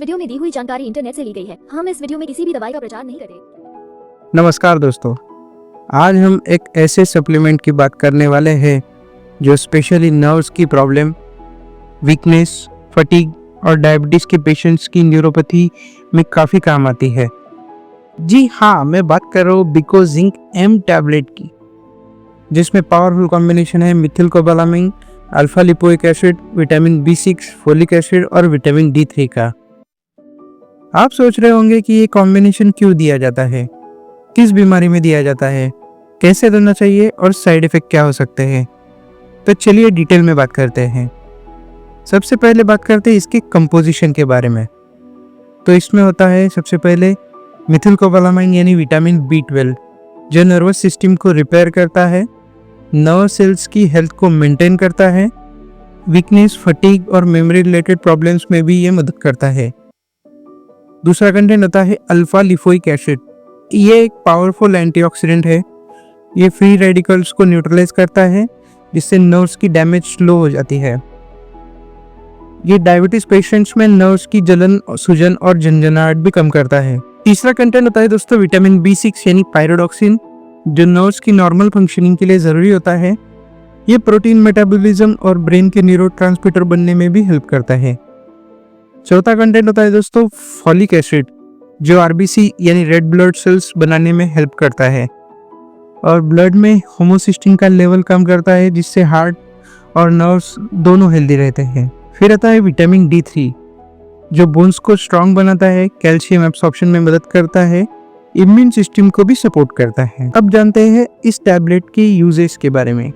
Video में दी हुई जानकारी इंटरनेट से ली गई है। हम इस वीडियो में किसी भी दवाई का प्रचार नहीं करते। नमस्कार दोस्तों, आज हम एक ऐसे सप्लीमेंट की बात करने वाले हैं जो स्पेशली नर्व्स की प्रॉब्लम, वीकनेस, फटीग और डायबिटीज़ के पेशेंट्स की न्यूरोपैथी में काफ़ी काम आती है। जी हाँ, मैं बात कर रहा हूँ बिकोजिंक एम टैबलेट की, जिसमें पावरफुल कॉम्बिनेशन है methylcobalamin, alpha lipoic acid, vitamin B6, folic acid और विटामिन D3 का। आप सोच रहे होंगे कि ये कॉम्बिनेशन क्यों दिया जाता है, किस बीमारी में दिया जाता है, कैसे देना चाहिए और साइड इफ़ेक्ट क्या हो सकते हैं। तो चलिए डिटेल में बात करते हैं। सबसे पहले बात करते हैं इसके कंपोजिशन के बारे में। तो इसमें होता है सबसे पहले मिथिलकोबालामाइन यानी विटामिन B12, जो नर्वस सिस्टम को रिपेयर करता है, नर्व सेल्स की हेल्थ को मेंटेन करता है, वीकनेस, फटीग और मेमोरी रिलेटेड प्रॉब्लम्स में भी ये मदद करता है। दूसरा कंटेंट होता है अल्फा लिपोइक एसिड। ये एक पावरफुल एंटीऑक्सीडेंट है। ये फ्री रेडिकल्स को न्यूट्रलाइज करता है, जिससे नर्व्स की डैमेज स्लो हो जाती है। ये डायबिटीज पेशेंट्स में नर्व्स की जलन, सूजन और झंझनाहट भी कम करता है। तीसरा कंटेंट होता है दोस्तों विटामिन B6 यानी पायरोडॉक्सिन, जो नर्व्स की नॉर्मल फंक्शनिंग के लिए ज़रूरी होता है। ये प्रोटीन मेटाबॉलिज्म और ब्रेन के न्यूरोट्रांसमीटर बनने में भी हेल्प करता है। चौथा कंटेंट होता है दोस्तों फोलिक एसिड, जो RBC यानी रेड ब्लड सेल्स बनाने में हेल्प करता है और ब्लड में होमोसिस्टिन का लेवल कम करता है, जिससे हार्ट और नर्व्स दोनों हेल्दी रहते हैं। फिर आता है विटामिन D3, जो बोन्स को स्ट्रांग बनाता है, कैल्शियम एब्सॉर्प्शन में मदद करता है, इम्यून सिस्टम को भी सपोर्ट करता है। अब जानते हैं इस टैबलेट के यूजेस के बारे में।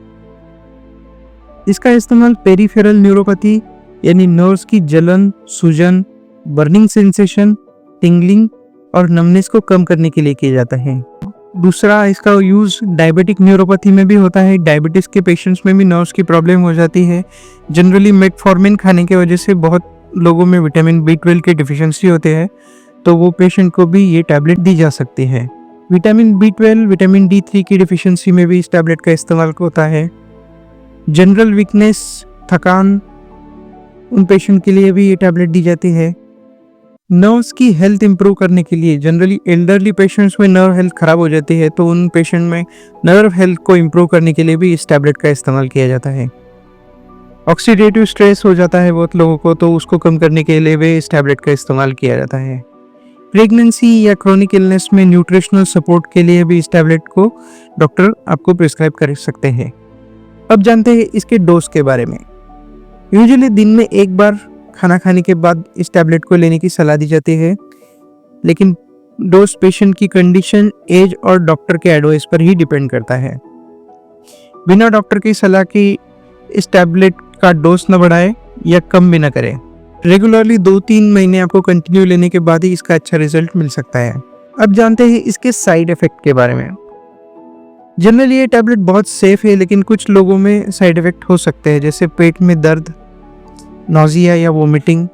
इसका इस्तेमाल पेरिफेरल न्यूरोपैथी यानी नर्व्स की जलन, सूजन, बर्निंग सेंसेशन, टिंगलिंग और नमनेस को कम करने के लिए किया जाता है। दूसरा, इसका यूज डायबिटिक न्यूरोपैथी में भी होता है। डायबिटीज के पेशेंट्स में भी नर्व्स की प्रॉब्लम हो जाती है। जनरली मेटफॉर्मिन खाने की वजह से बहुत लोगों में विटामिन B12 की डिफिशियंसी होते हैं, तो वो पेशेंट को भी ये टैबलेट दी जा सकती है। विटामिन B12, विटामिन D3 की डिफिशियंसी में भी इस टैबलेट का इस्तेमाल होता है। जनरल वीकनेस, थकान, उन पेशेंट के लिए भी ये टैबलेट दी जाती है। नर्व्स की हेल्थ इंप्रूव करने के लिए, जनरली एल्डरली पेशेंट्स में नर्व हेल्थ खराब हो जाती है, तो उन पेशेंट में नर्व हेल्थ को इंप्रूव करने के लिए भी इस टैबलेट का इस्तेमाल किया जाता है। ऑक्सीडेटिव स्ट्रेस हो जाता है बहुत लोगों को, तो उसको कम करने के लिए भी इस टैबलेट का इस्तेमाल किया जाता है। प्रेगनेंसी या क्रोनिक इलनेस में न्यूट्रिशनल सपोर्ट के लिए भी इस टैबलेट को डॉक्टर आपको प्रिस्क्राइब कर सकते हैं। अब जानते हैं इसके डोज के बारे में। यूजुअली दिन में एक बार खाना खाने के बाद इस टैबलेट को लेने की सलाह दी जाती है, लेकिन डोज पेशेंट की कंडीशन, एज और डॉक्टर के एडवाइस पर ही डिपेंड करता है। बिना डॉक्टर की सलाह की इस टैबलेट का डोज न बढ़ाएं या कम भी न करें। रेगुलरली 2-3 महीने आपको कंटिन्यू लेने के बाद ही इसका अच्छा रिजल्ट मिल सकता है। अब जानते हैं इसके साइड इफेक्ट के बारे में। जनरली ये टैबलेट बहुत सेफ है, लेकिन कुछ लोगों में साइड इफेक्ट हो सकते हैं, जैसे पेट में दर्द, नोजिया या वोमिटिंग,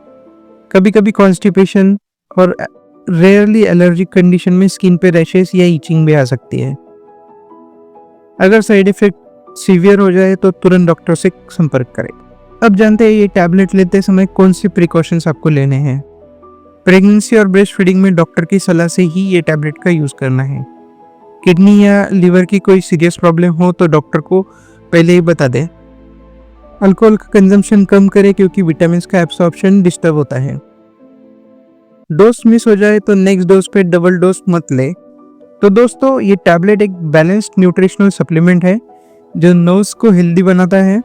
कभी कभी कॉन्स्टिपेशन और रेयरली एलर्जिक कंडीशन में स्किन पे रैशेस या ईचिंग भी आ सकती है। अगर साइड इफेक्ट सीवियर हो जाए तो तुरंत डॉक्टर से संपर्क करें। अब जानते हैं ये टैबलेट लेते समय कौन सी प्रिकॉशंस आपको लेने हैं। प्रेगनेंसी और ब्रेस्ट फीडिंग में डॉक्टर की सलाह से ही ये टैबलेट का यूज़ करना है। किडनी या लिवर की कोई सीरियस प्रॉब्लम हो तो डॉक्टर को पहले ही बता दें। अल्कोहल का कंजम्पशन कम करें, क्योंकि विटामिन का एब्सॉर्प्शन डिस्टर्ब होता है। डोज मिस हो जाए तो नेक्स्ट डोज पे डबल डोज मत ले। तो दोस्तों, ये टैबलेट एक बैलेंस्ड न्यूट्रिशनल सप्लीमेंट है जो नर्व्स को हेल्दी बनाता है,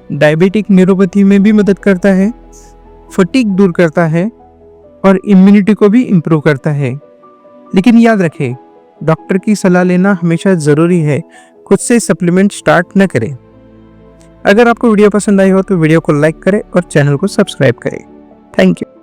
डायबिटिक न्यूरोपैथी में भी मदद करता है, फटीग दूर करता है और इम्यूनिटी को भी इम्प्रूव करता है। लेकिन याद रखें, डॉक्टर की सलाह लेना हमेशा ज़रूरी है। खुद से सप्लीमेंट स्टार्ट न करें। अगर आपको वीडियो पसंद आई हो तो वीडियो को लाइक करें और चैनल को सब्सक्राइब करें। Thank you.